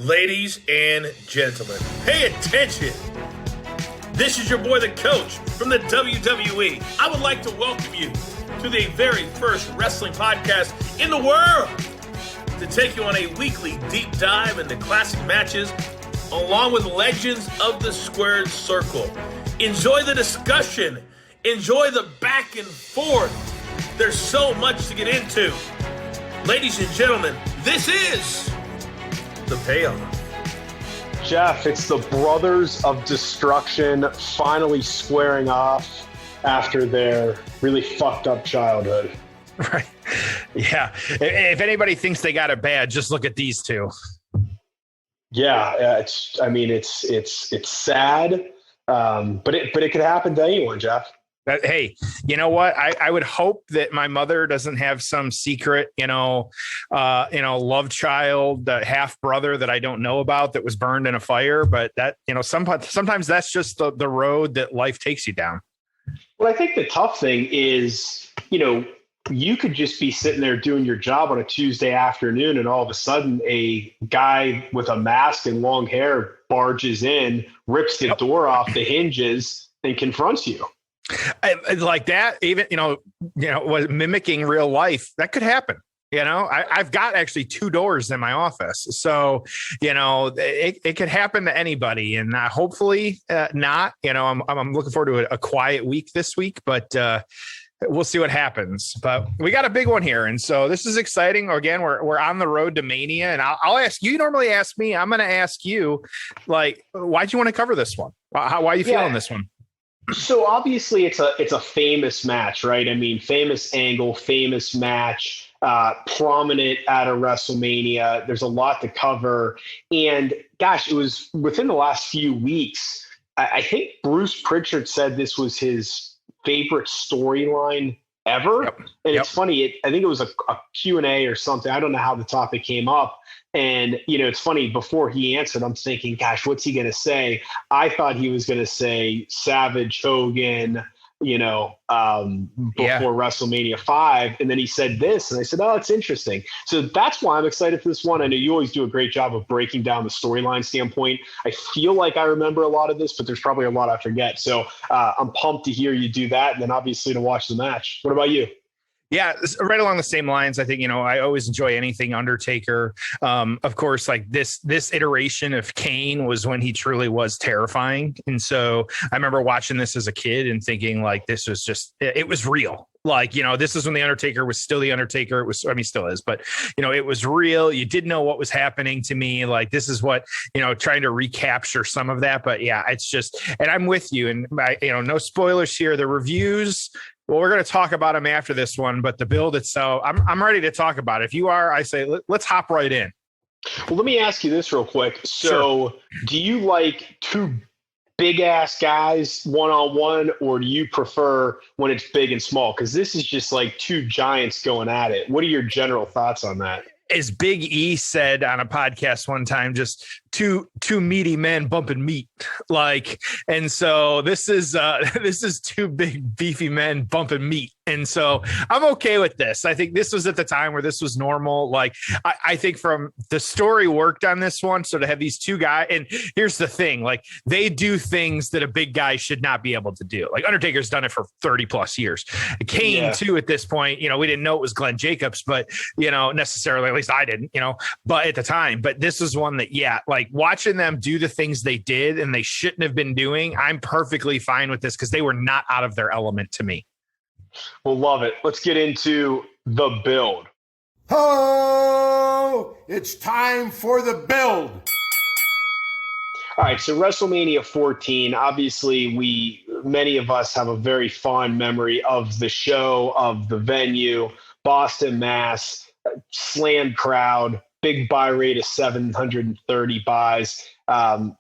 Ladies and gentlemen, pay attention. This is your boy, the coach from the WWE. I would like to welcome you to the very first wrestling podcast in the world to take you on a weekly deep dive into classic matches along with legends of the squared circle. Enjoy the discussion. Enjoy the back and forth. There's so much to get into. Ladies and gentlemen, this is the Payoff. Jeff, it's the Brothers of Destruction finally squaring off after their really fucked up childhood. Right. Yeah. If anybody thinks they got it bad, just look at these two. Yeah. It's sad. But it could happen to anyone, Jeff. Hey, you know what? I would hope that my mother doesn't have some secret, love child, half brother that I don't know about that was burned in a fire. But that, sometimes that's just the road that life takes you down. Well, I think the tough thing is, you could just be sitting there doing your job on a Tuesday afternoon, and all of a sudden a guy with a mask and long hair barges in, rips the door off the hinges, and confronts you. Like that, even, was mimicking real life. That could happen. I've got actually 2 doors in my office. So, it could happen to anybody, and hopefully not. I'm looking forward to a quiet week this week, but we'll see what happens. But we got a big one here. And so this is exciting. Again, we're on the road to Mania, and I'll ask you. You normally ask me. I'm going to ask you, like, why'd you want to cover this one? Why are you feeling this one? So obviously it's a famous match, right? I mean, famous angle, famous match, prominent at a WrestleMania. There's a lot to cover. And gosh, it was within the last few weeks. I think Bruce Pritchard said this was his favorite storyline ever. Yep. And it's funny. I think it was a Q&A or something. I don't know how the topic came up. And, it's funny, before he answered, I'm thinking, gosh, what's he going to say? I thought he was going to say Savage, Hogan, before WrestleMania 5. And then he said this, and I said, oh, it's interesting. So that's why I'm excited for this one. I know you always do a great job of breaking down the storyline standpoint. I feel like I remember a lot of this, but there's probably a lot I forget. So I'm pumped to hear you do that. And then obviously to watch the match. What about you? Yeah, right along the same lines. I think, I always enjoy anything Undertaker. Of course, like this iteration of Kane was when he truly was terrifying. And so I remember watching this as a kid and thinking, like, this was it was real. Like, this is when the Undertaker was still the Undertaker. Still is, but, it was real. You didn't know what was happening to me. Like, this is what, trying to recapture some of that. But yeah, it's just, and I'm with you. And no spoilers here. The reviews, well, we're going to talk about them after this one, but the build itself, I'm ready to talk about it. If you are, I say, let's hop right in. Well, let me ask you this real quick. So Do you like 2 big ass guys one-on-one, or do you prefer when it's big and small? Because this is just like 2 giants going at it. What are your general thoughts on that? As Big E said on a podcast one time, just two meaty men bumping meat. Like, and so this is 2 big beefy men bumping meat. And so I'm okay with this. I think this was at the time where this was normal. Like, I think from the story worked on this one. So to have these 2 guys, and here's the thing, like, they do things that a big guy should not be able to do. Like, Undertaker's done it for 30 plus years. Kane too, at this point, we didn't know it was Glenn Jacobs, but, necessarily, at least I didn't, but at the time, but this is one that, like, watching them do the things they did and they shouldn't have been doing, I'm perfectly fine with this because they were not out of their element to me. Well, love it. Let's get into the build. Oh, it's time for the build. All right, so WrestleMania 14, obviously many of us have a very fond memory of the show, of the venue, Boston, Mass, slammed crowd, big buy rate of 730 buys.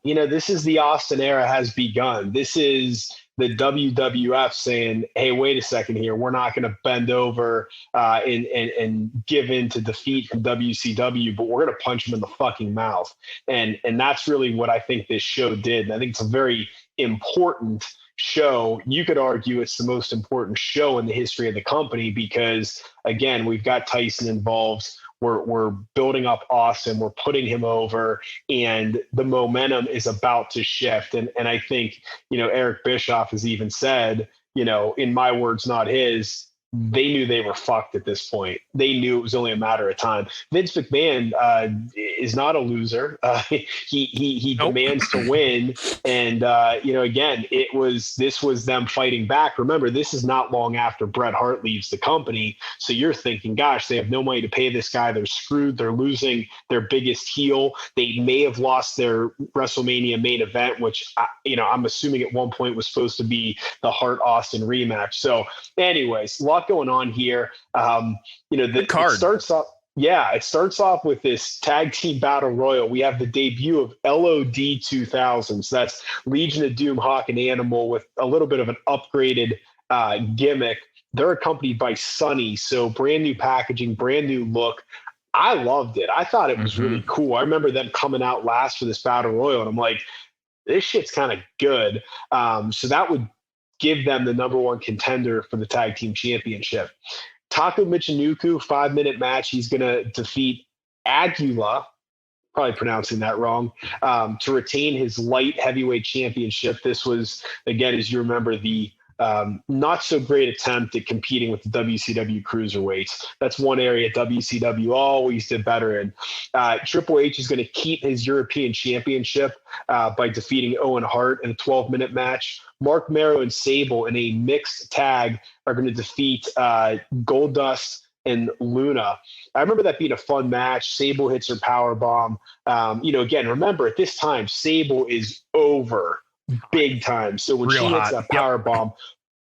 This is the Austin era has begun. This is the WWF saying, hey, wait a second here. We're not going to bend over and give in to defeat from WCW, but we're going to punch them in the fucking mouth. And that's really what I think this show did. And I think it's a very important show. You could argue it's the most important show in the history of the company because, again, we've got Tyson involved. we're building up Austin, we're putting him over, and the momentum is about to shift. And I think, Eric Bischoff has even said, in my words, not his, they knew they were fucked at this point. They knew it was only a matter of time. Vince McMahon is not a loser. He Nope. demands to win. And, again, this was them fighting back. Remember, this is not long after Bret Hart leaves the company. So you're thinking, gosh, they have no money to pay this guy. They're screwed. They're losing their biggest heel. They may have lost their WrestleMania main event, which, I'm assuming at one point was supposed to be the Hart-Austin rematch. So anyways, a lot going on here. The card starts off. Yeah, it starts off with this tag team battle royal. We have the debut of LOD 2000. So that's Legion of Doom, Hawk and Animal with a little bit of an upgraded gimmick. They're accompanied by Sunny. So brand new packaging, brand new look. I loved it. I thought it was really cool. I remember them coming out last for this battle royal, and I'm like, this shit's kind of good. So that would give them the number one contender for the tag team championship. Taka Michinoku, 5-minute match. He's going to defeat Aguila, probably pronouncing that wrong, to retain his light heavyweight championship. This was, again, as you remember, the not so great attempt at competing with the WCW cruiserweights. That's one area WCW always did better in. Triple H is going to keep his European championship by defeating Owen Hart in a 12-minute match. Mark Mero and Sable in a mixed tag are going to defeat Goldust and Luna. I remember that being a fun match. Sable hits her power bomb. Again, remember at this time, Sable is over big time. So when she hits that power bomb,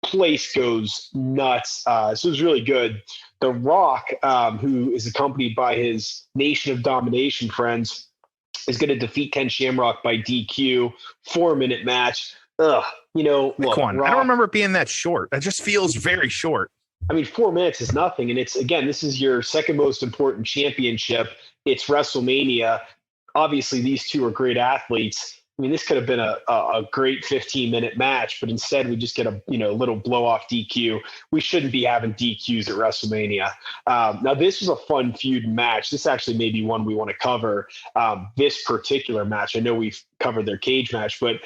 place goes nuts. So it was really good. The Rock, who is accompanied by his Nation of Domination friends, is going to defeat Ken Shamrock by DQ. 4-minute match. Look, Rock, I don't remember it being that short. It just feels very short. 4 minutes is nothing. And this is your second most important championship. It's WrestleMania. Obviously, these two are great athletes. This could have been a great 15-minute match, but instead we just get a little blow-off DQ. We shouldn't be having DQs at WrestleMania. Now, this was a fun feud match. This actually may be one we want to cover, this particular match. I know we've covered their cage match, but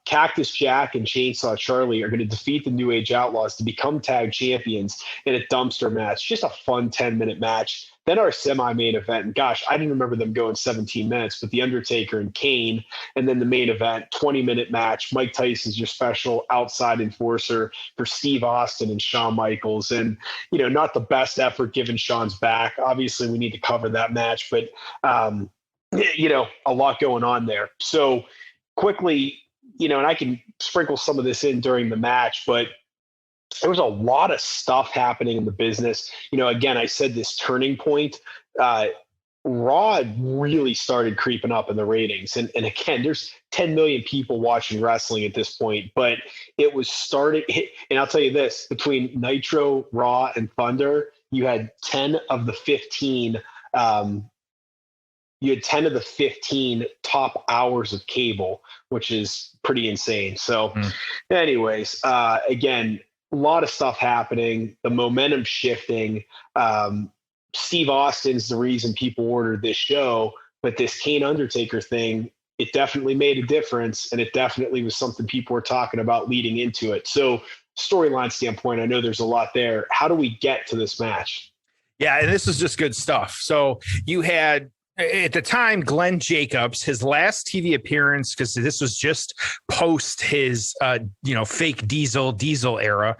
Cactus Jack and Chainsaw Charlie are going to defeat the New Age Outlaws to become tag champions in a dumpster match. Just a fun 10-minute match. Then our semi-main event, and gosh, I didn't remember them going 17 minutes, but The Undertaker and Kane, and then the main event, 20-minute match. Mike Tyson's your special outside enforcer for Steve Austin and Shawn Michaels. And, not the best effort given Shawn's back. Obviously, we need to cover that match, but, a lot going on there. So quickly, and I can sprinkle some of this in during the match, but there was a lot of stuff happening in the business. Again, I said this turning point. Raw really started creeping up in the ratings. And again, there's 10 million people watching wrestling at this point, but it was starting. And I'll tell you this, between Nitro, Raw, and Thunder, you had 10 of the 15 top hours of cable, which is pretty insane. So anyways, again, a lot of stuff happening, the momentum shifting. Steve Austin's the reason people ordered this show, but this Kane Undertaker thing, it definitely made a difference, and it definitely was something people were talking about leading into it. So storyline standpoint, I know there's a lot there. How do we get to this match? Yeah, and this is just good stuff. So you had, at the time, Glenn Jacobs, his last TV appearance, because this was just post his, fake Diesel era.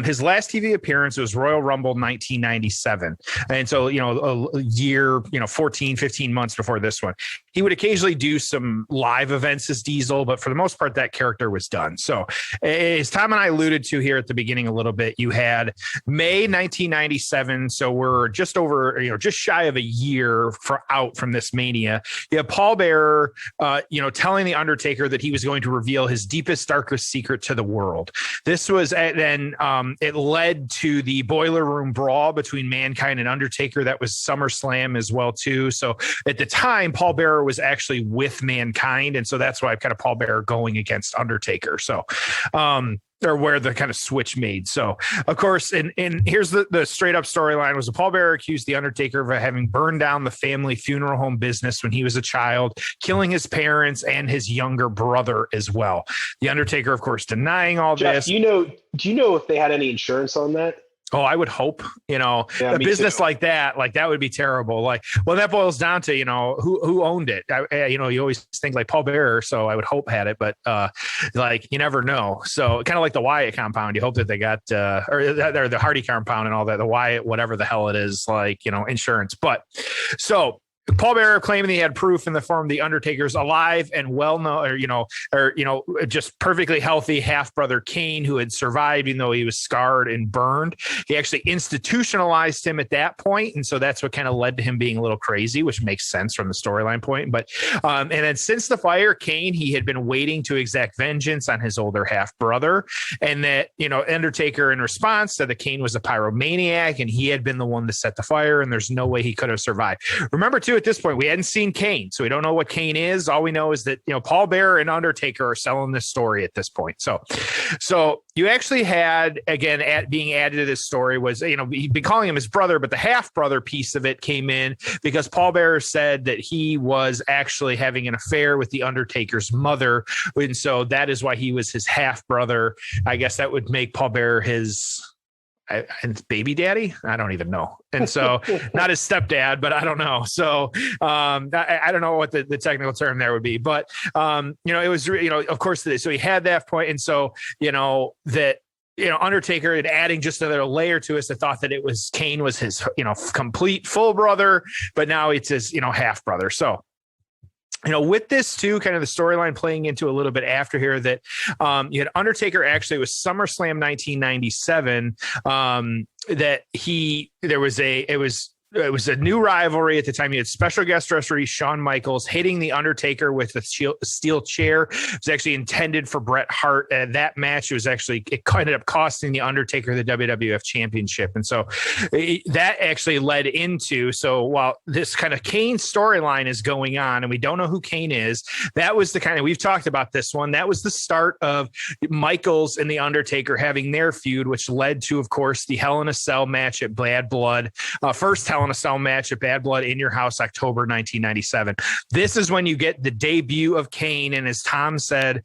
His last TV appearance was Royal Rumble 1997. And so, a year, 14, 15 months before this one. He would occasionally do some live events as Diesel, but for the most part, that character was done. So as Tom and I alluded to here at the beginning a little bit, you had May 1997. So we're just over, just shy of a year from this Mania. You have Paul Bearer, telling the Undertaker that he was going to reveal his deepest, darkest secret to the world. This was then it led to the Boiler Room Brawl between Mankind and Undertaker. That was SummerSlam as well too. So at the time, Paul Bearer was actually with Mankind, and so that's why I've got a Paul Bearer going against Undertaker. So or where the kind of switch made. So, of course, and here's the straight up storyline was Paul Bearer accused The Undertaker of having burned down the family funeral home business when he was a child, killing his parents and his younger brother as well. The Undertaker, of course, denying all Jeff, this. do you know if they had any insurance on that? Oh, I would hope, a business too. like that would be terrible. Like, well, that boils down to, who owned it. You always think like Paul Bearer. So I would hope had it, but you never know. So kind of like the Wyatt compound, you hope that they got, or the Hardy compound and all that, the Wyatt, whatever the hell it is, insurance. But so Paul Bearer claiming he had proof in the form of The Undertaker's alive and well-known, just perfectly healthy half-brother Kane, who had survived even though he was scarred and burned. He actually institutionalized him at that point, and so that's what kind of led to him being a little crazy, which makes sense from the storyline point. But and then since the fire, Kane, he had been waiting to exact vengeance on his older half-brother, and that, Undertaker in response said that Kane was a pyromaniac and he had been the one to set the fire, and there's no way he could have survived. Remember, too, at this point, we hadn't seen Kane, so we don't know what Kane is. All we know is that, Paul Bearer and Undertaker are selling this story at this point. So you actually had, again, being added to this story was, he'd been calling him his brother, but the half brother piece of it came in because Paul Bearer said that he was actually having an affair with the Undertaker's mother. And so that is why he was his half brother. I guess that would make Paul Bearer his baby daddy. I don't even know. And so not his stepdad, but I don't know. So I don't know what the technical term there would be, but it was, of course, so he had that point. And so, Undertaker and adding just another layer to us that thought that it was Kane was his, complete full brother, but now it's his, half brother. So, with this too, kind of the storyline playing into a little bit after here that you had Undertaker actually was SummerSlam 1997 that it was a new rivalry at the time. You had special guest referee Shawn Michaels hitting The Undertaker with a steel chair. It was actually intended for Bret Hart. That match, it ended up costing The Undertaker the WWF Championship. And so that actually led into, so while this kind of Kane storyline is going on and we don't know who Kane is, that was the kind of, we've talked about this one, that was the start of Michaels and The Undertaker having their feud, which led to, of course, the Hell in a Cell match at Bad Blood. First Hell in a Cell match at Bad Blood in your house, October 1997. This is when you get the debut of Kane, and as Tom said,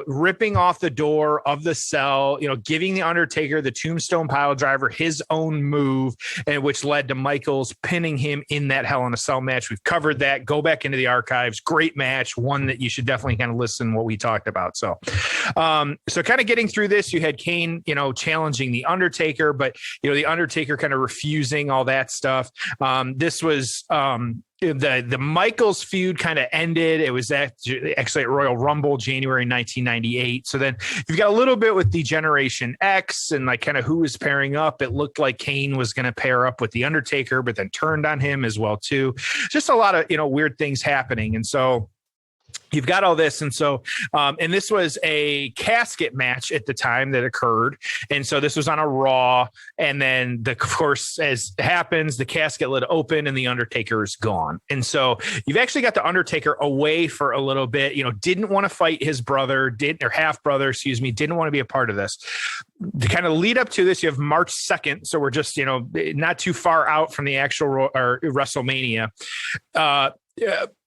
ripping off the door of the cell, giving the Undertaker, the Tombstone Piledriver, his own move, and which led to Michaels pinning him in that Hell in a Cell match. We've covered that. Go back into the archives. Great match, one that you should definitely kind of listen to what we talked about. So kind of getting through this, you had Kane, challenging the Undertaker, but the Undertaker kind of refusing all that stuff. This was the Michaels feud kind of ended. It was actually at Royal Rumble, January 1998. So then you've got a little bit with the Generation X and kind of who was pairing up. It looked like Kane was going to pair up with the Undertaker, but then turned on him as well too. Just a lot of weird things happening. And so you've got all this. And so, and this was a casket match at the time that occurred. And so this was on a Raw. And then of course, as happens, the casket lid open and the Undertaker is gone. And so you've actually got the Undertaker away for a little bit, didn't want to fight his brother, half brother, didn't want to be a part of this. To kind of lead up to this, you have March 2nd. So we're just, not too far out from the actual WrestleMania.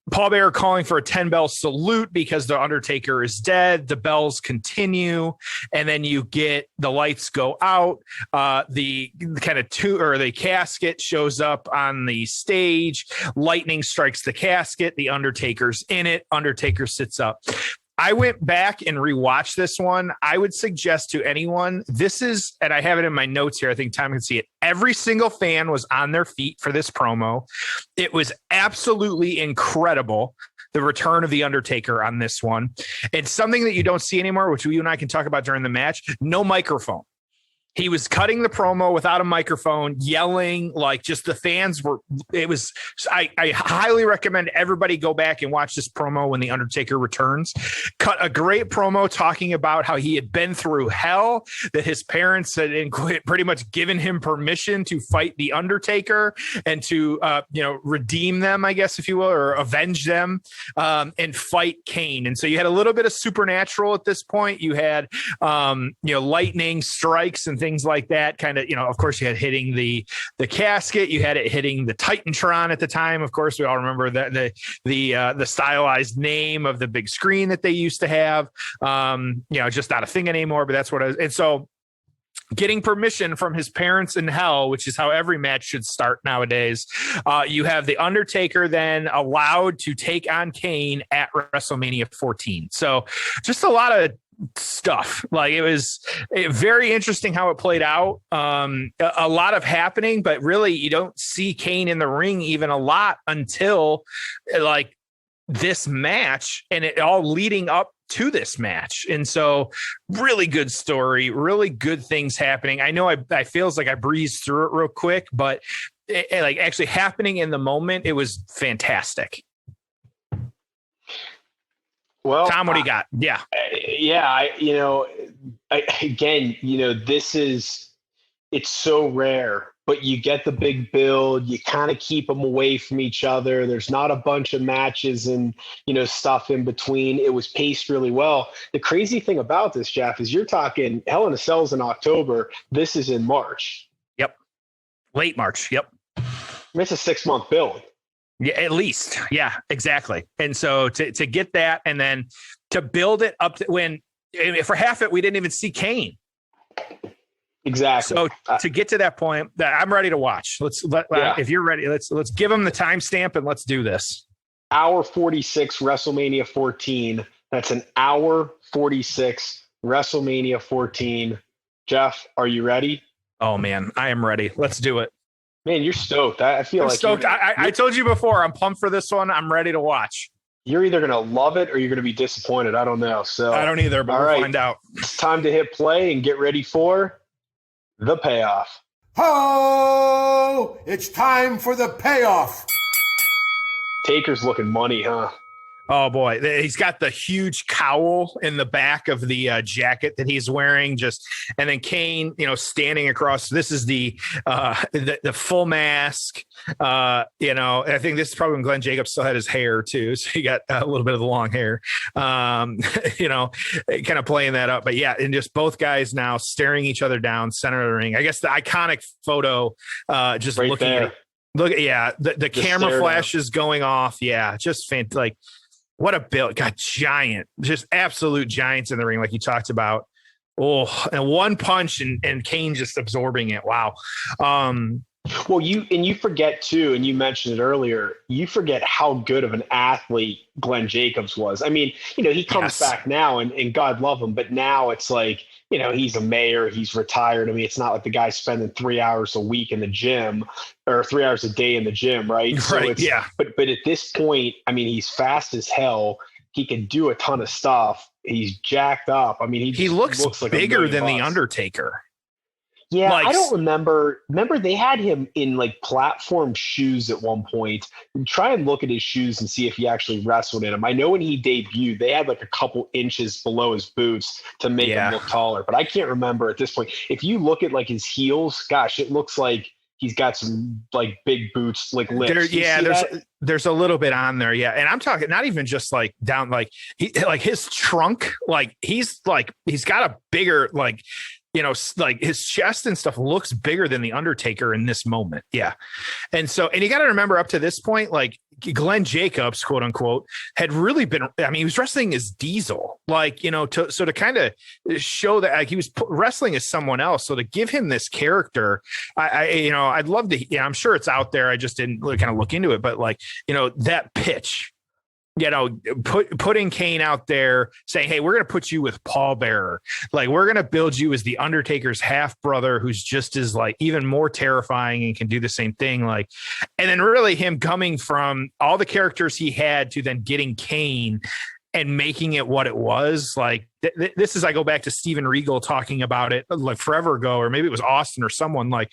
Paul Bearer calling for a 10-bell salute because the Undertaker is dead. The bells continue, and then you get the lights go out. The casket shows up on the stage. Lightning strikes the casket. The Undertaker's in it. Undertaker sits up. I went back and rewatched this one. I would suggest to anyone, this is, and I have it in my notes here, I think Tom can see it. Every single fan was on their feet for this promo. It was absolutely incredible, the return of The Undertaker on this one. It's something that you don't see anymore, which you and I can talk about during the match. No microphone. He was cutting the promo without a microphone, yelling, like just the fans were, it was, I highly recommend everybody go back and watch this promo when The Undertaker returns. Cut a great promo talking about how he had been through hell, that his parents had pretty much given him permission to fight The Undertaker and to, redeem them, I guess, if you will, or avenge them, and fight Kane. And so you had a little bit of supernatural at this point. You had, lightning strikes and things like that, kind of, of course you had hitting the casket, you had it hitting the Titantron at the time. Of course, we all remember that the stylized name of the big screen that they used to have, just not a thing anymore, but that's what I was. And so getting permission from his parents in hell, which is how every match should start nowadays. You have The Undertaker then allowed to take on Kane at WrestleMania 14. So just a lot of stuff. Like, it was very interesting how it played out. A lot of happening, but really you don't see Kane in the ring even a lot until like this match, and it all leading up to this match. And so really good story, really good things happening. I know I feels like I breezed through it real quick, but like actually happening in the moment, it was fantastic. Well, Tom, what do you got? Yeah. It's so rare, but you get the big build, you kind of keep them away from each other. There's not a bunch of matches and, stuff in between. It was paced really well. The crazy thing about this, Jeff, is you're talking Hell in a Cell's in October. This is in March. Yep. Late March. Yep. It's a 6-month build. Yeah, at least. Yeah, exactly. And so to get that, and then to build it up to when for half it, we didn't even see Kane. Exactly. So to get to that point, I'm ready to watch. If you're ready, let's give them the timestamp and let's do this. Hour 46, WrestleMania 14. That's an hour 46, WrestleMania 14. Jeff, are you ready? Oh man, I am ready. Let's do it. Man, you're stoked. I feel I'm like stoked. I told you before, I'm pumped for this one. I'm ready to watch. You're either going to love it or you're going to be disappointed. I don't know. So I don't either, but we'll find out. It's time to hit play and get ready for the payoff. Ho! It's time for the payoff. Taker's looking money, huh? Oh boy, he's got the huge cowl in the back of the jacket that he's wearing. And then Kane, standing across. This is the full mask. I think this is probably when Glenn Jacobs still had his hair too, so he got a little bit of the long hair. Kind of playing that up. But yeah, and just both guys now staring each other down, center of the ring. I guess the iconic photo, just right looking there. At it. Look, yeah, the camera flash is going off. Yeah, just like. What a build. Got giant, just absolute giants in the ring, like you talked about. Oh, and one punch and Kane just absorbing it. Wow. Well, you forget too, and you mentioned it earlier, you forget how good of an athlete Glenn Jacobs was. I mean, he comes back now and God love him, but now it's like, he's a mayor, he's retired. I mean, it's not like the guy's spending 3 hours a week in the gym or 3 hours a day in the gym, right? Right. Yeah. But at this point, I mean, he's fast as hell. He can do a ton of stuff. He's jacked up. I mean, he looks like bigger than The Undertaker. Yeah, I don't remember. Remember, they had him in like platform shoes at one point. Try and look at his shoes and see if he actually wrestled in them. I know when he debuted, they had like a couple inches below his boots to make him look taller. But I can't remember at this point. If you look at like his heels, gosh, it looks like he's got some like big boots, like lips. There's a little bit on there. Yeah. And I'm talking not even just like down, like his trunk, like he's got a bigger, like, like his chest and stuff looks bigger than The Undertaker in this moment. Yeah. And you got to remember up to this point, like Glenn Jacobs, quote unquote, had really been, he was wrestling as Diesel, like, to kind of show that like he was wrestling as someone else. So to give him this character, I'd love to, I'm sure it's out there. I just didn't really kind of look into it, but like, that pitch, putting Kane out there saying, hey, we're going to put you with Paul Bearer. Like, we're going to build you as the Undertaker's half brother, who's just as like even more terrifying and can do the same thing. Like, and then really him coming from all the characters he had to then getting Kane and making it what it was. Like this is, I go back to Steven Regal talking about it like forever ago, or maybe it was Austin or someone. Like,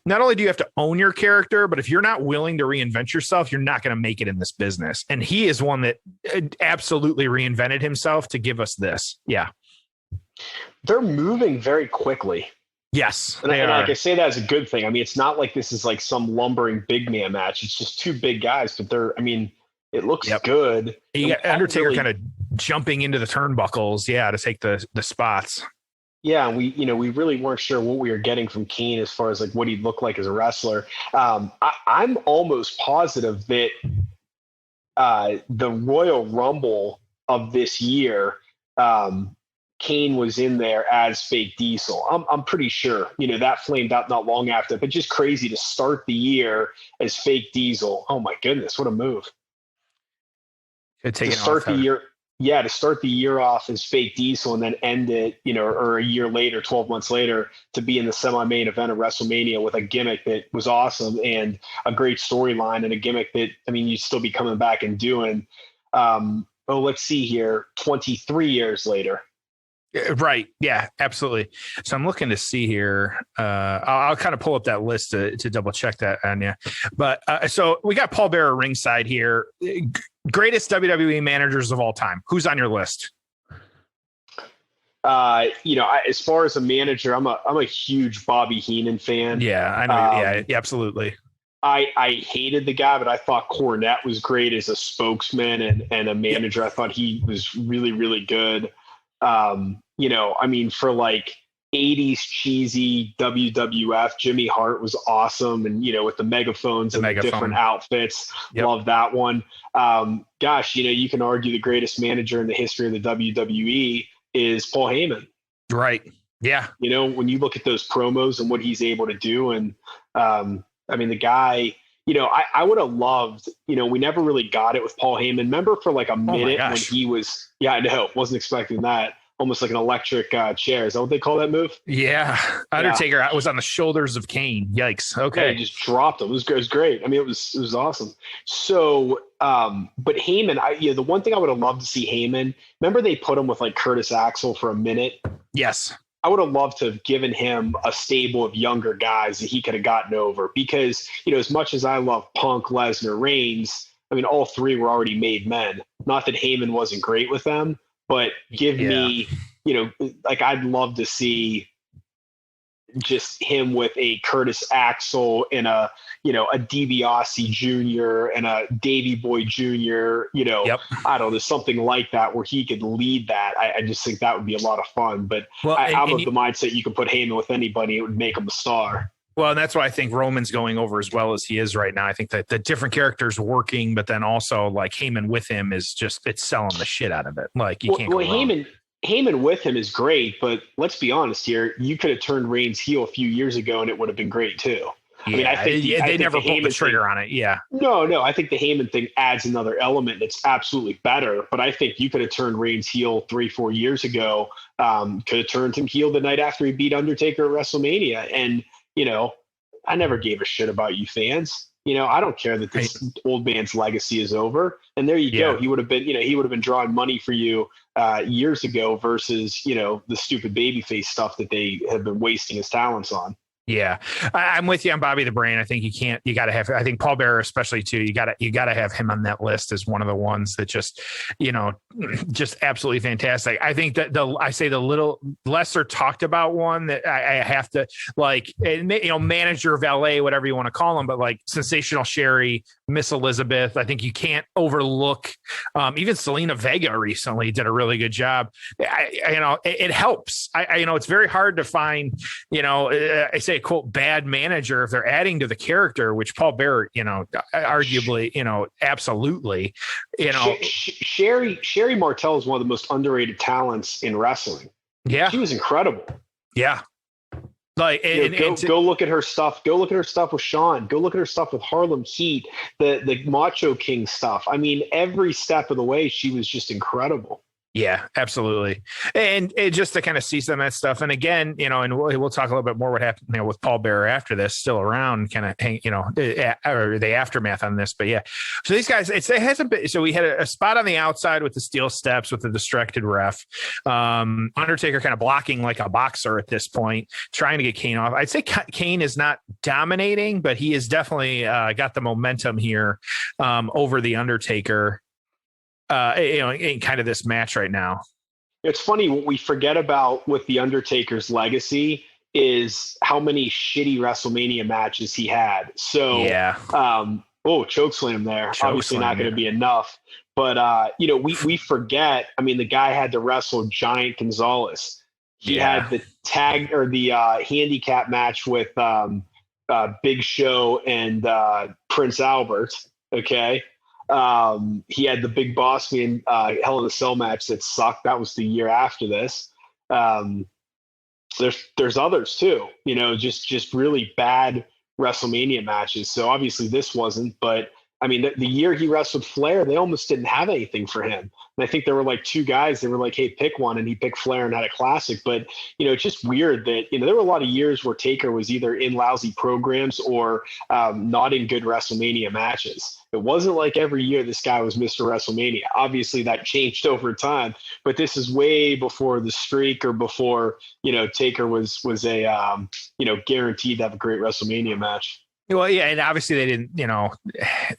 not only do you have to own your character, but if you're not willing to reinvent yourself, you're not going to make it in this business. And he is one that absolutely reinvented himself to give us this. Yeah. They're moving very quickly. Yes. And like I say that as a good thing. I mean, it's not like this is like some lumbering big man match. It's just two big guys, but it looks good. You got Undertaker kind of jumping into the turnbuckles, to take the spots. Yeah, and we really weren't sure what we were getting from Kane as far as like what he'd look like as a wrestler. I'm almost positive that the Royal Rumble of this year, Kane was in there as fake Diesel. I'm pretty sure, that flamed out not long after, but just crazy to start the year as fake Diesel. Oh my goodness, what a move. To start the year off as fake Diesel and then end it, or a year later, 12 months later, to be in the semi-main event of WrestleMania with a gimmick that was awesome and a great storyline and a gimmick that, you'd still be coming back and doing. Let's see here, 23 years later. Right. Yeah, absolutely. So I'm looking to see here. I'll kind of pull up that list to double check that on you. But so we got Paul Bearer ringside here. Greatest WWE managers of all time. Who's on your list? As far as a manager, I'm a huge Bobby Heenan fan. Yeah, I know. Yeah, absolutely. I hated the guy, but I thought Cornette was great as a spokesman and a manager. I thought he was really, really good. For like 80s cheesy WWF, Jimmy Hart was awesome. And, with the megaphones and the different outfits, love that one. You can argue the greatest manager in the history of the WWE is Paul Heyman. Right. Yeah. When you look at those promos and what he's able to do. And, the guy, I would have loved, we never really got it with Paul Heyman. Remember for like a minute when he was, I know, wasn't expecting that. Almost like an electric chair. Is that what they call that move? Yeah. Undertaker was on the shoulders of Kane. Yikes. Okay. Yeah, he just dropped him. It was great. It was awesome. So, but Heyman, the one thing I would have loved to see Heyman, remember they put him with like Curtis Axel for a minute? Yes. I would have loved to have given him a stable of younger guys that he could have gotten over because, as much as I love Punk, Lesnar, Reigns, all three were already made men. Not that Heyman wasn't great with them, but give me, I'd love to see just him with a Curtis Axel and a DiBiase Jr. and a Davey Boy Jr., I don't know, something like that where he could lead that. I just think that would be a lot of fun. But I'm of the mindset you can put Heyman with anybody, it would make him a star. Well, and that's why I think Roman's going over as well as he is right now. I think that the different characters working, but then also like Heyman with him is just, it's selling the shit out of it. Like you can't go wrong. Heyman with him is great, but let's be honest here. You could have turned Reigns heel a few years ago and it would have been great too. Yeah, I think they never pulled the trigger on it. Yeah. No. I think the Heyman thing adds another element that's absolutely better. But I think you could have turned Reigns heel 3-4 years ago. Could have turned him heel the night after he beat Undertaker at WrestleMania. And, I never gave a shit about you fans. I don't care that this old man's legacy is over. And there you go. He would have been drawing money for you years ago versus, the stupid babyface stuff that they have been wasting his talents on. Yeah, I'm with you on Bobby the Brain. I think you got to have, I think Paul Bearer, especially too, you got to have him on that list as one of the ones that just absolutely fantastic. I think that the little lesser talked about one that I have to like, manager of LA, whatever you want to call him, but like Sensational Sherry, Miss Elizabeth. I think you can't overlook, even Selena Vega recently did a really good job. It helps. It's very hard to find, I say, quote, bad manager if they're adding to the character, which Paul Bearer, arguably, absolutely, Sherry Martel is one of the most underrated talents in wrestling. Yeah. She was incredible. Yeah. Like, go look at her stuff. Go look at her stuff with Shawn. Go look at her stuff with Harlem Heat, the Macho King stuff. Every step of the way, she was just incredible. Yeah, absolutely. And just to kind of see some of that stuff. And again, and we'll talk a little bit more what happened, with Paul Bearer after this, still around, kind of, or the aftermath on this. But yeah, so these guys, it hasn't been. So we had a spot on the outside with the steel steps with the distracted ref. Undertaker kind of blocking like a boxer at this point, trying to get Kane off. I'd say Kane is not dominating, but he has definitely got the momentum here over the Undertaker. In kind of this match right now. It's funny, what we forget about with the Undertaker's legacy is how many shitty WrestleMania matches he had. So, yeah. Chokeslam there. Obviously not going to be enough. But, we forget, the guy had to wrestle Giant Gonzalez. He had the tag or the handicap match with Big Show and Prince Albert. Okay. He had the Big Boss Man Hell in a Cell match that sucked. That was the year after this. There's others too, just really bad WrestleMania matches. So obviously this wasn't, but the year he wrestled Flair, they almost didn't have anything for him. And I think there were like two guys that were like, hey, pick one. And he picked Flair and had a classic. But, it's just weird that, there were a lot of years where Taker was either in lousy programs or not in good WrestleMania matches. It wasn't like every year this guy was Mr. WrestleMania. Obviously that changed over time, but this is way before the streak or before, Taker was a, guaranteed to have a great WrestleMania match. Well, yeah, and obviously they didn't,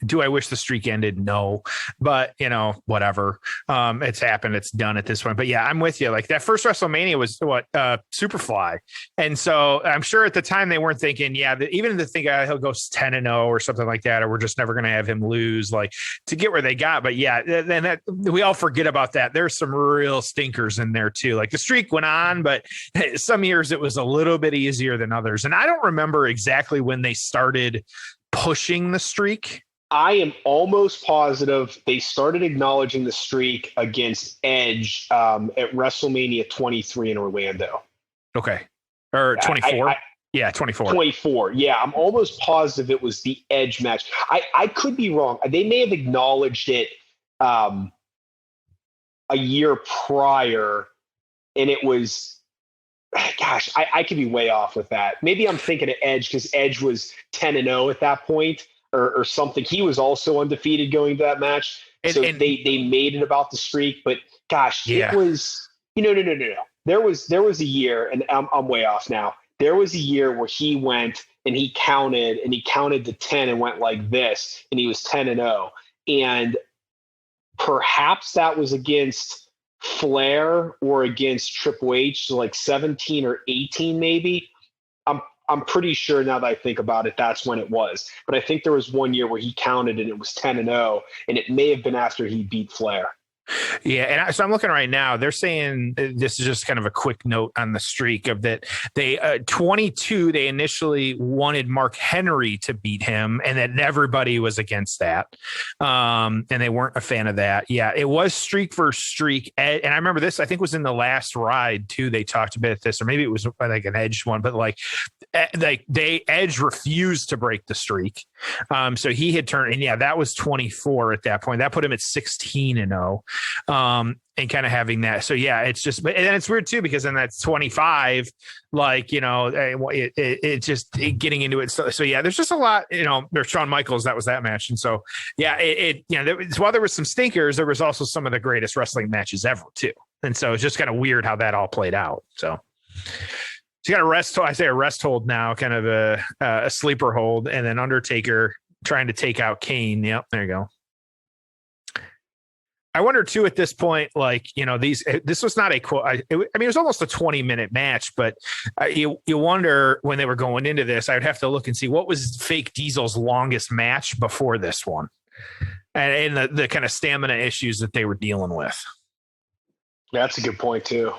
do I wish the streak ended? No, but, whatever. It's happened. It's done at this point. But yeah, I'm with you. Like that first WrestleMania was Superfly. And so I'm sure at the time they weren't thinking, even to think he'll go 10-0 or something like that, or we're just never going to have him lose, like to get where they got. But yeah, then we all forget about that. There's some real stinkers in there too. Like the streak went on, but some years it was a little bit easier than others. And I don't remember exactly when they started pushing the streak. I am almost positive they started acknowledging the streak against Edge at WrestleMania 23 in Orlando. Okay. Or 24. 24. 24. Yeah, I'm almost positive it was the Edge match. I could be wrong. They may have acknowledged it a year prior, and it was, gosh, I could be way off with that. Maybe I'm thinking of Edge because Edge was 10-0 at that point or something. He was also undefeated going to that match. So they made it about the streak. But gosh, It was no. There was a year, and I'm way off now. There was a year where he went and he counted to 10 and went like this, and he was 10-0. And perhaps that was against Flair or against Triple H, so like 17 or 18 maybe. I'm pretty sure now that I think about it, that's when it was. But I think there was one year where he counted and it was 10-0, and it may have been after he beat Flair. Yeah, and so I'm looking right now. They're saying this is just kind of a quick note on the streak of that. They 22. They initially wanted Mark Henry to beat him, and then everybody was against that, and they weren't a fan of that. Yeah, it was streak versus streak, and I remember this. I think was in the last ride too. They talked about this, or maybe it was like an Edge one, but like Edge refused to break the streak, so he had turned, and yeah, that was 24 at that point. That put him at 16-0. And kind of having that. So yeah, it's just, and then it's weird too, because then that's 25, like, it just getting into it. So yeah, there's just a lot, there's Shawn Michaels, that was that match. And so, yeah, while there was some stinkers, there was also some of the greatest wrestling matches ever too. And so it's just kind of weird how that all played out. So you got a rest hold now, kind of a sleeper hold, and then Undertaker trying to take out Kane. Yep. There you go. I wonder too at this point, like, this was not a quote. It was almost a 20-minute match, but you wonder when they were going into this, I would have to look and see what was Fake Diesel's longest match before this one, and the kind of stamina issues that they were dealing with. That's a good point too.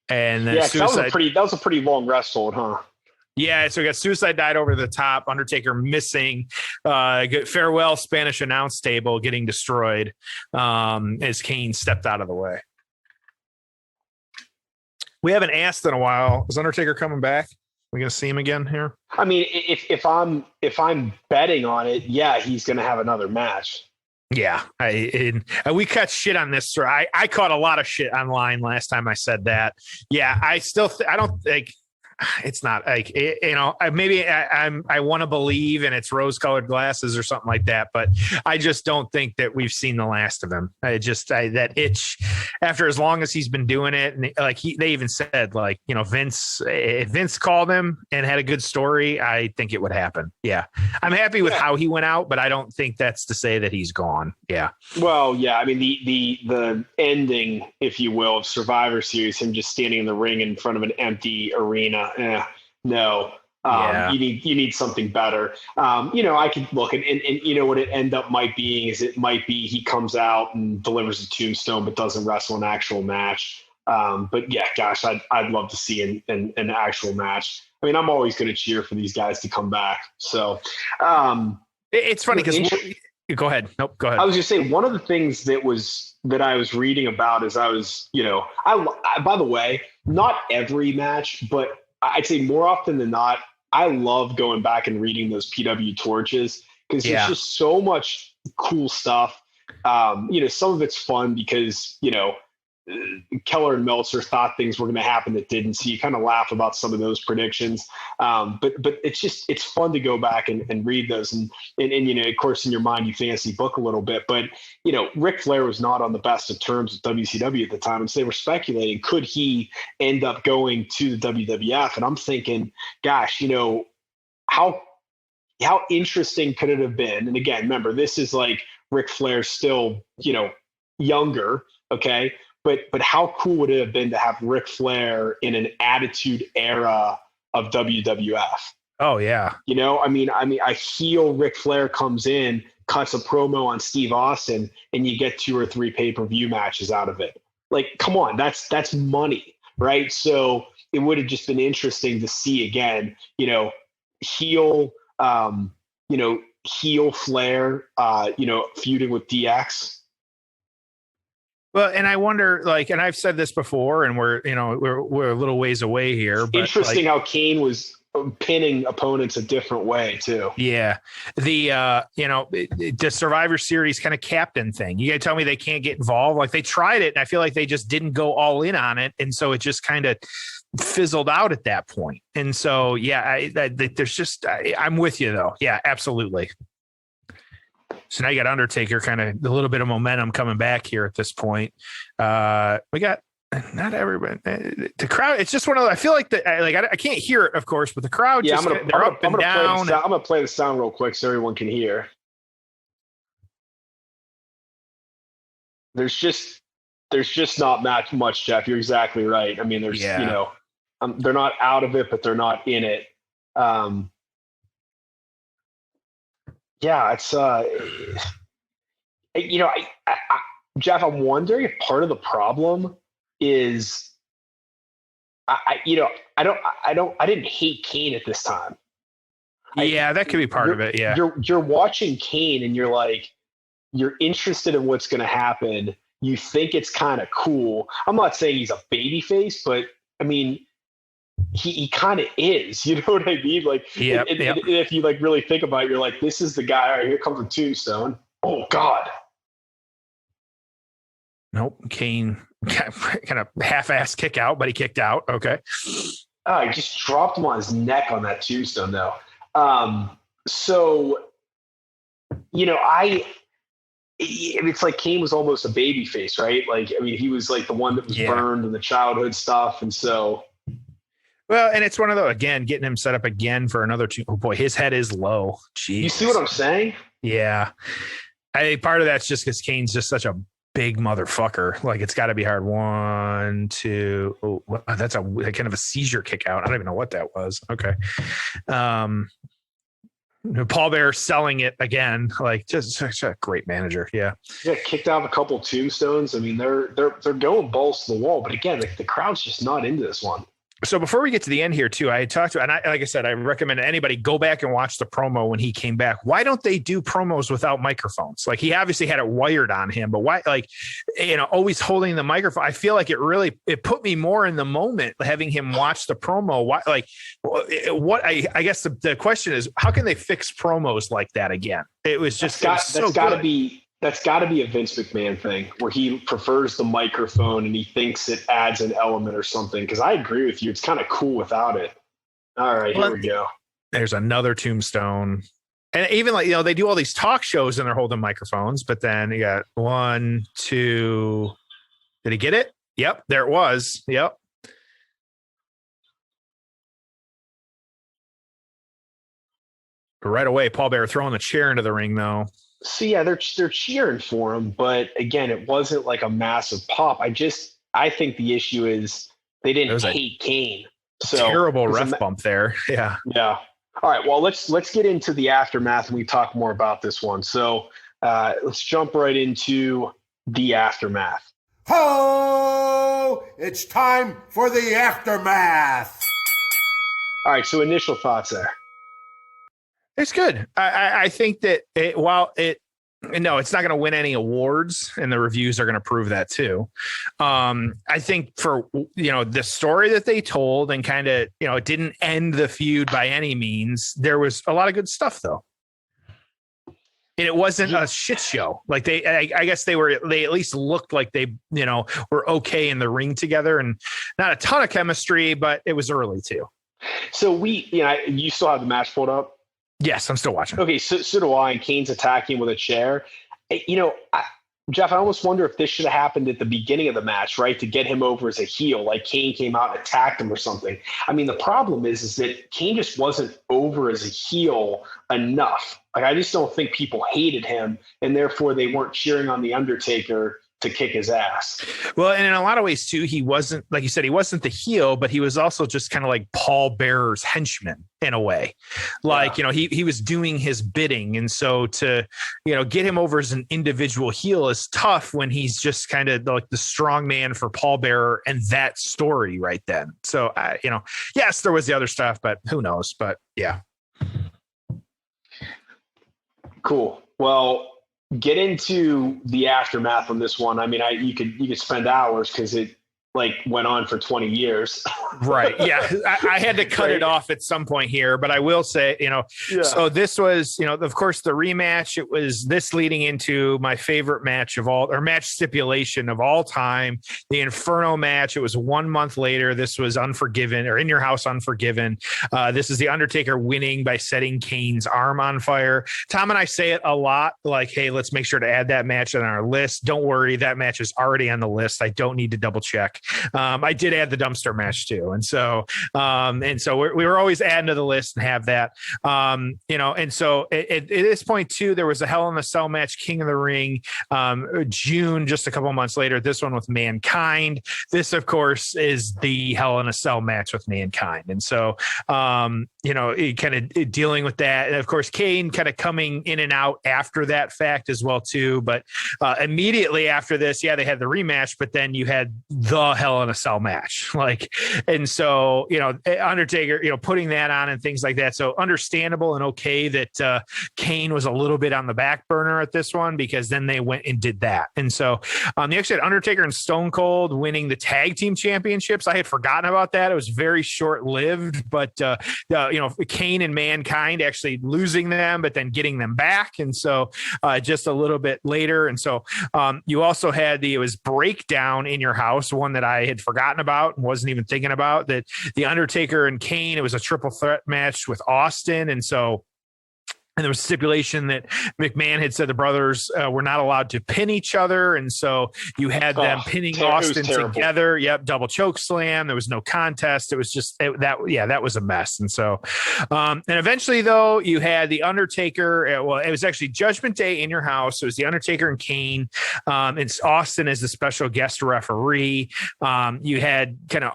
And then that was a pretty long rest hold, huh? Yeah, so we got Suicide Died over the top, Undertaker missing, farewell Spanish announce table getting destroyed as Kane stepped out of the way. We haven't asked in a while. Is Undertaker coming back? We gonna see him again here? I mean, if I'm betting on it, yeah, he's gonna have another match. Yeah, we cut shit on this. I caught a lot of shit online last time I said that. Yeah, I still I don't think it's not like maybe I want to believe and it's rose-colored glasses or something like that, but I just don't think that we've seen the last of him. That itch after as long as he's been doing it, and like they even said, like, Vince, if Vince called him and had a good story, I think it would happen. Yeah, I'm happy with how he went out, but I don't think that's to say that he's gone. Yeah. Well, yeah, I mean the ending, if you will, of Survivor Series, him just standing in the ring in front of an empty arena. No. You need something better. I could look and what it end up might be is it might be he comes out and delivers a tombstone but doesn't wrestle an actual match. But yeah, gosh, I'd love to see an actual match. I mean, I'm always going to cheer for these guys to come back. So it's funny because go ahead. Nope, go ahead. I was just saying, one of the things that I was reading about is I was, by the way, not every match, but I'd say more often than not, I love going back and reading those PW torches because there's just so much cool stuff. Some of it's fun because, Keller and Meltzer thought things were going to happen that didn't. So you kind of laugh about some of those predictions. But it's fun to go back and read those. And, of course, in your mind, you fantasy book a little bit. But, Ric Flair was not on the best of terms with WCW at the time. And so they were speculating, could he end up going to the WWF? And I'm thinking, gosh, how interesting could it have been? And again, remember, this is like Ric Flair still, younger. Okay. But how cool would it have been to have Ric Flair in an attitude era of WWF? Oh yeah. I feel Ric Flair comes in, cuts a promo on Steve Austin, and you get 2 or 3 pay-per-view matches out of it. Like, come on, that's money, right? So it would have just been interesting to see again, heel Flair, feuding with DX. Well, and I wonder, and I've said this before, and we're a little ways away here. But interesting how Kane was pinning opponents a different way too. Yeah, the Survivor Series kind of captain thing. You gotta tell me they can't get involved. Like, they tried it, and I feel like they just didn't go all in on it, and so it just kind of fizzled out at that point. And so, I'm with you though. Yeah, absolutely. So now you got Undertaker, kind of a little bit of momentum coming back here at this point. We got not everybody. The crowd. It's just one of those. I feel like I can't hear it, of course, but the crowd. Yeah, they're up and down. I'm gonna play the sound real quick so everyone can hear. There's just not much, Jeff. You're exactly right. I mean, they're not out of it, but they're not in it. Yeah, it's Jeff, I'm wondering if part of the problem is I didn't hate Kane at this time. Yeah, that could be part of it. Yeah, you're watching Kane and you're like, you're interested in what's going to happen. You think it's kind of cool. I'm not saying he's a baby face, but I mean, he kind of is, you know what I mean? Like, if you really think about it, you're like, this is the guy. All right, here comes a tombstone. Oh God. Nope. Kane kind of half-ass kick out, but he kicked out. Okay. I just dropped him on his neck on that tombstone though. So, it's like Kane was almost a baby face, right? Like, I mean, he was like the one that was burned in the childhood stuff. And so, well, and it's one of those, again, getting him set up again for another two. Oh boy, his head is low. Jeez. You see what I'm saying? Yeah. I think part of that's just because Kane's just such a big motherfucker. Like, it's got to be hard. 1, 2. Oh, that's a kind of a seizure kick out. I don't even know what that was. Okay. Paul Bear selling it again. Like, just such a great manager. Yeah. Yeah. Kicked out a couple tombstones. I mean, they're going balls to the wall, but again, the crowd's just not into this one. So before we get to the end here too, I talked to, and like I said, I recommend anybody go back and watch the promo when he came back. Why don't they do promos without microphones? Like, he obviously had it wired on him, but why, always holding the microphone? I feel like it put me more in the moment having him watch the promo. Why, I guess the question is, how can they fix promos like that again? It was just, that's got to That's got to be a Vince McMahon thing where he prefers the microphone and he thinks it adds an element or something. Because I agree with you. It's kind of cool without it. All right, here we go. There's another tombstone. And even like, they do all these talk shows and they're holding microphones, but then you got 1, 2. Did he get it? Yep, there it was. Yep. Right away, Paul Bearer throwing the chair into the ring, though. So yeah, they're cheering for him, but again, it wasn't like a massive pop. I think the issue is they didn't hate Kane. So terrible ref bump there. Yeah. Yeah. All right. Well, let's get into the aftermath and we talk more about this one. So let's jump right into the aftermath. Ho! It's time for the aftermath. All right. So initial thoughts there. It's good. I think that it's not going to win any awards, and the reviews are going to prove that too. I think for the story that they told and kind of it didn't end the feud by any means. There was a lot of good stuff though, and it wasn't a shit show. Like I guess they at least looked like they were okay in the ring together, and not a ton of chemistry, but it was early too. So you still have the match pulled up. Yes, I'm still watching. Okay, so do I. And Kane's attacking with a chair. Jeff, I almost wonder if this should have happened at the beginning of the match, right, to get him over as a heel. Like Kane came out and attacked him or something. I mean, the problem is that Kane just wasn't over as a heel enough. Like I just don't think people hated him, and therefore they weren't cheering on the Undertaker to kick his ass. Well, and in a lot of ways too, he wasn't, like you said, he wasn't the heel, but he was also just kind of like Paul Bearer's henchman in a way. Like, he was doing his bidding. And so to, get him over as an individual heel is tough when he's just kind of like the strong man for Paul Bearer and that story right then. So, yes, there was the other stuff, but who knows? But yeah. Cool. Well, get into the aftermath on this one. I mean, you could spend hours because it went on for 20 years. Right. Yeah. I had to cut it off at some point here, but I will say, so this was, of course, the rematch. It was this leading into my favorite match match stipulation of all time, the Inferno match. It was 1 month later. This was Unforgiven, or In Your House Unforgiven. This is the Undertaker winning by setting Kane's arm on fire. Tom and I say it a lot, like, hey, let's make sure to add that match on our list. Don't worry. That match is already on the list. I don't need to double check. I did add the dumpster match too. And so we were always adding to the list and have that, and so at this point too, there was a Hell in a Cell match, King of the Ring, June, just a couple of months later, this one with Mankind. This of course is the Hell in a Cell match with Mankind. And so, kind of dealing with that. And of course, Kane kind of coming in and out after that fact as well too. But immediately after this, they had the rematch, but then you had the Hell in a Cell match. And so, Undertaker, putting that on and things like that. So understandable and okay that Kane was a little bit on the back burner at this one, because then they went and did that. And so they actually had Undertaker and Stone Cold winning the tag team championships. I had forgotten about that. It was very short lived, but, Kane and Mankind actually losing them, but then getting them back. And so just a little bit later. And so you also had it was Breakdown in Your House, one that I had forgotten about and wasn't even thinking about, that the Undertaker and Kane, it was a triple threat match with Austin. And there was stipulation that McMahon had said the brothers were not allowed to pin each other. And so you had them pinning Austin together. Yep. Double choke slam. There was no contest. It was just that was a mess. And so, and eventually though, you had the Undertaker. It was actually Judgment Day in Your House. So it was the Undertaker and Kane. It's Austin as the special guest referee. You had kind of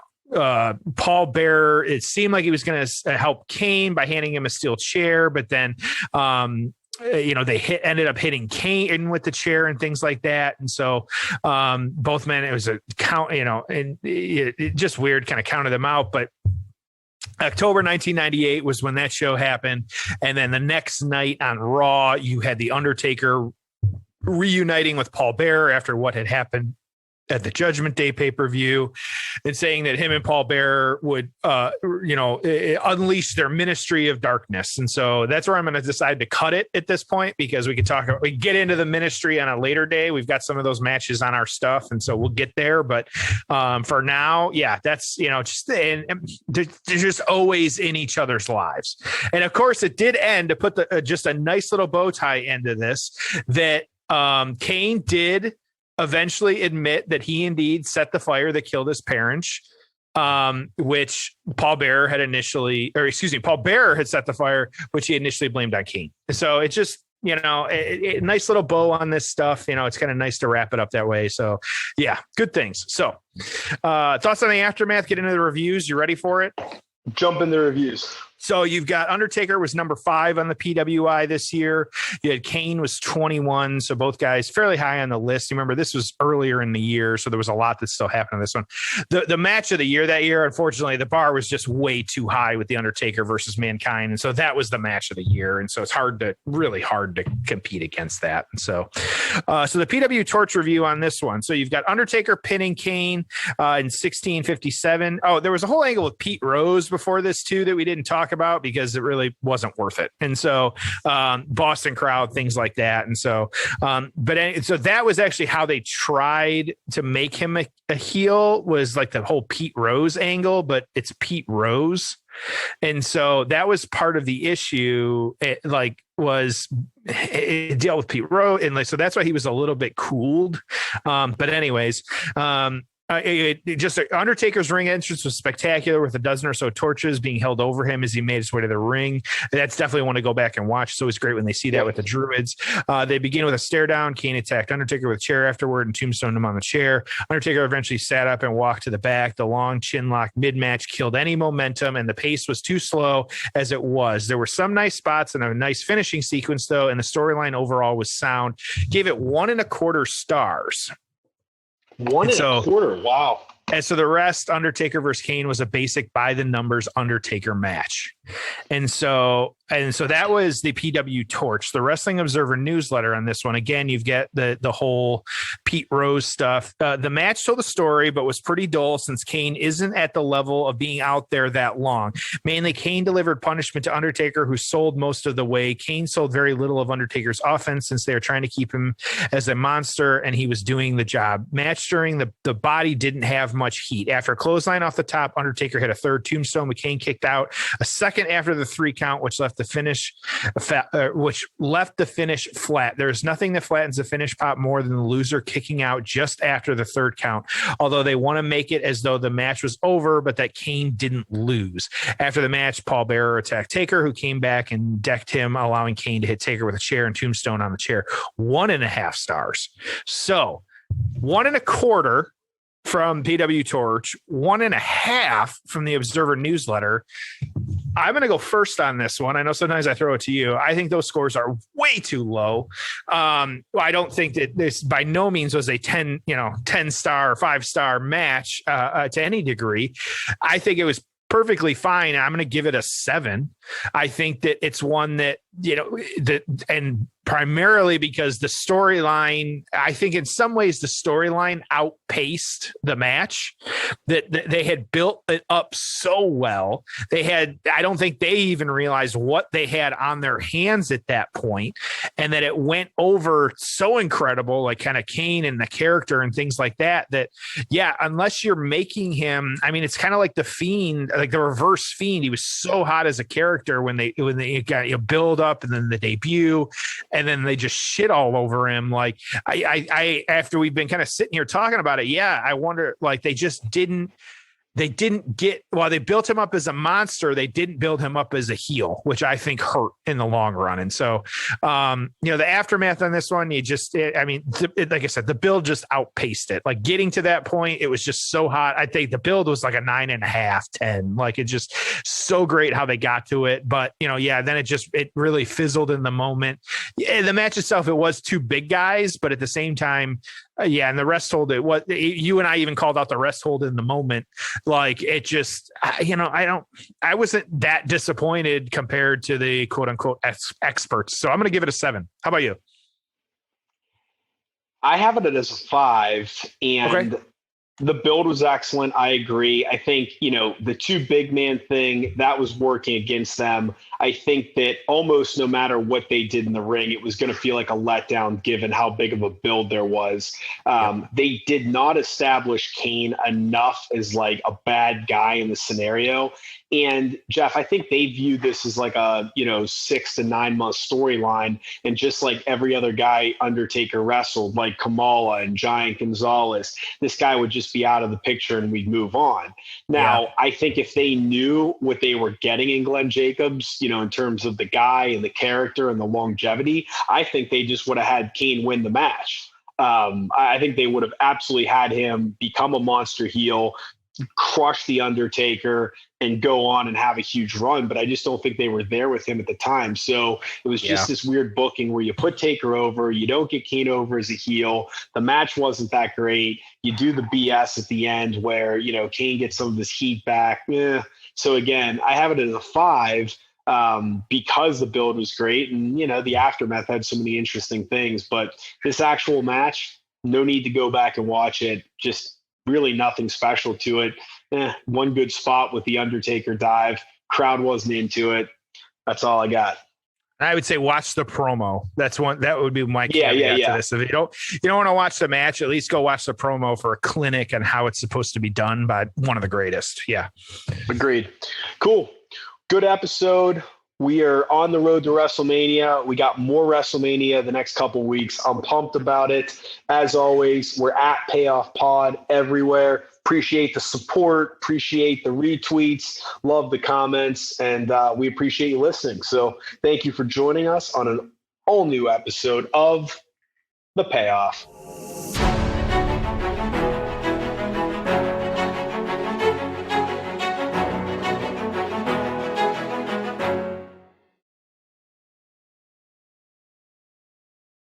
Paul Bearer, it seemed like he was going to help Kane by handing him a steel chair, but then they ended up hitting Kane with the chair and things like that. And so both men, it was a count, and it just weird, kind of counted them out. But October 1998 was when that show happened. And then the next night on Raw, you had the Undertaker reuniting with Paul Bearer after what had happened at the Judgment Day pay-per-view, and saying that him and Paul Bearer would, unleash their ministry of darkness. And so that's where I'm going to decide to cut it at this point, because we can get into the ministry on a later day. We've got some of those matches on our stuff, and so we'll get there. But for now, that's, they're just always in each other's lives. And of course, it did end, to put just a nice little bow tie into this, that Kane did eventually admit that he indeed set the fire that killed his parents, which Paul Bearer had set the fire, which he initially blamed on Kane. So it just, a nice little bow on this stuff. It's kind of nice to wrap it up that way. So yeah, good things. So thoughts on the aftermath, get into the reviews. You ready for it? Jump in the reviews. So you've got Undertaker was number 5 on the PWI this year. You had Kane was 21. So both guys fairly high on the list. You remember this was earlier in the year, so there was a lot that still happened on this one. The match of the year that year, unfortunately, the bar was just way too high with the Undertaker versus Mankind. And so that was the match of the year. And so it's really hard to compete against that. And so the PW Torch review on this one. So you've got Undertaker pinning Kane in 1657. Oh, there was a whole angle with Pete Rose before this too that we didn't talk about because it really wasn't worth it. And so Boston crowd, things like that. And so so that was actually how they tried to make him a heel, was like the whole Pete Rose angle, but it's Pete Rose. And so that was part of the issue. It dealt with Pete Rose. And so that's why he was a little bit cooled. But anyways, Undertaker's ring entrance was spectacular, with a dozen or so torches being held over him as he made his way to the ring. That's definitely one to go back and watch. It's always great when they see that with the Druids. They begin with a stare down. Kane attacked Undertaker with a chair afterward and tombstoned him on the chair. Undertaker eventually sat up and walked to the back. The long chin lock mid-match killed any momentum, and the pace was too slow as it was. There were some nice spots and a nice finishing sequence, though, and the storyline overall was sound. Gave it 1.25 stars. 1.25. Wow. And so the rest, Undertaker versus Kane, was a basic by the numbers Undertaker match. And so that was the PW Torch. The Wrestling Observer newsletter on this one, again, you've got the whole Pete Rose stuff. The match told the story, but was pretty dull since Kane isn't at the level of being out there that long. Mainly, Kane delivered punishment to Undertaker, who sold most of the way. Kane sold very little of Undertaker's offense since they were trying to keep him as a monster, and he was doing the job. Match during the body didn't have much heat. After a clothesline off the top, Undertaker hit a third tombstone, but Kane kicked out a second after the 3 count, which left the finish flat. There's nothing that flattens the finish pop more than the loser kicking out just after the 3rd count, although they want to make it as though the match was over, but that Kane didn't lose. After the match, Paul Bearer attacked Taker, who came back and decked him, allowing Kane to hit Taker with a chair and tombstone on the chair. 1.5 stars. So 1.25 from PW Torch, 1.5 from the Observer newsletter. I'm going to go first on this one. I know sometimes I throw it to you. I think those scores are way too low. I don't think that this by no means was a 10 star, 5-star match to any degree. I think it was perfectly fine. I'm going to give it a 7. I think that it's one that, and primarily because the storyline, I think in some ways the storyline outpaced the match, that they had built it up so well. I don't think they even realized what they had on their hands at that point, and that it went over so incredible, like kind of Kane and the character and things like that, unless you're making him, it's kind of like the Fiend, like the reverse Fiend. He was so hot as a character when they got build up and then the debut, and then they just shit all over him. Like I after we've been kind of sitting here talking about it, I wonder, like they didn't get, while they built him up as a monster, they didn't build him up as a heel, which I think hurt in the long run. And so, the aftermath on this one, like I said, the build just outpaced it. Like getting to that point, it was just so hot. I think the build was like a 9.5, 10. Like it just so great how they got to it. But, then it really fizzled in the moment. Yeah, the match itself, it was 2 big guys, but at the same time, and the rest hold it. What you and I even called out the rest hold in the moment. Like it just, I wasn't that disappointed compared to the quote unquote experts. So I'm going to give it a 7. How about you? I have it as a 5, and the build was excellent. I agree. I think, the two big man thing that was working against them. I think that almost no matter what they did in the ring, it was going to feel like a letdown given how big of a build there was. They did not establish Kane enough as like a bad guy in the scenario. And Jeff, I think they view this as like a, 6 to 9 month storyline. And just like every other guy Undertaker wrestled, like Kamala and Giant Gonzalez, this guy would just be out of the picture and we'd move on. Now, I think if they knew what they were getting in Glenn Jacobs, in terms of the guy and the character and the longevity, I think they just would have had Kane win the match. I think they would have absolutely had him become a monster heel, crush the Undertaker, and go on and have a huge run. But I just don't think they were there with him at the time. So it was just this weird booking where you put Taker over, you don't get Kane over as a heel. The match wasn't that great. You do the BS at the end where, Kane gets some of his heat back. So again, I have it as a 5 because the build was great. And, the aftermath had so many interesting things. But this actual match, no need to go back and watch it. Just really nothing special to it. One good spot with the Undertaker dive. Crowd wasn't into it. That's all I got. I would say watch the promo. That would be my caveat to this. If you don't want to watch the match, at least go watch the promo for a clinic on how it's supposed to be done by one of the greatest. Yeah. Agreed. Cool. Good episode. We are on the road to WrestleMania. We got more WrestleMania the next couple weeks. I'm pumped about it. As always, we're at PAYOFF Pod everywhere. Appreciate the support. Appreciate the retweets. Love the comments. And we appreciate you listening. So thank you for joining us on an all-new episode of The Payoff.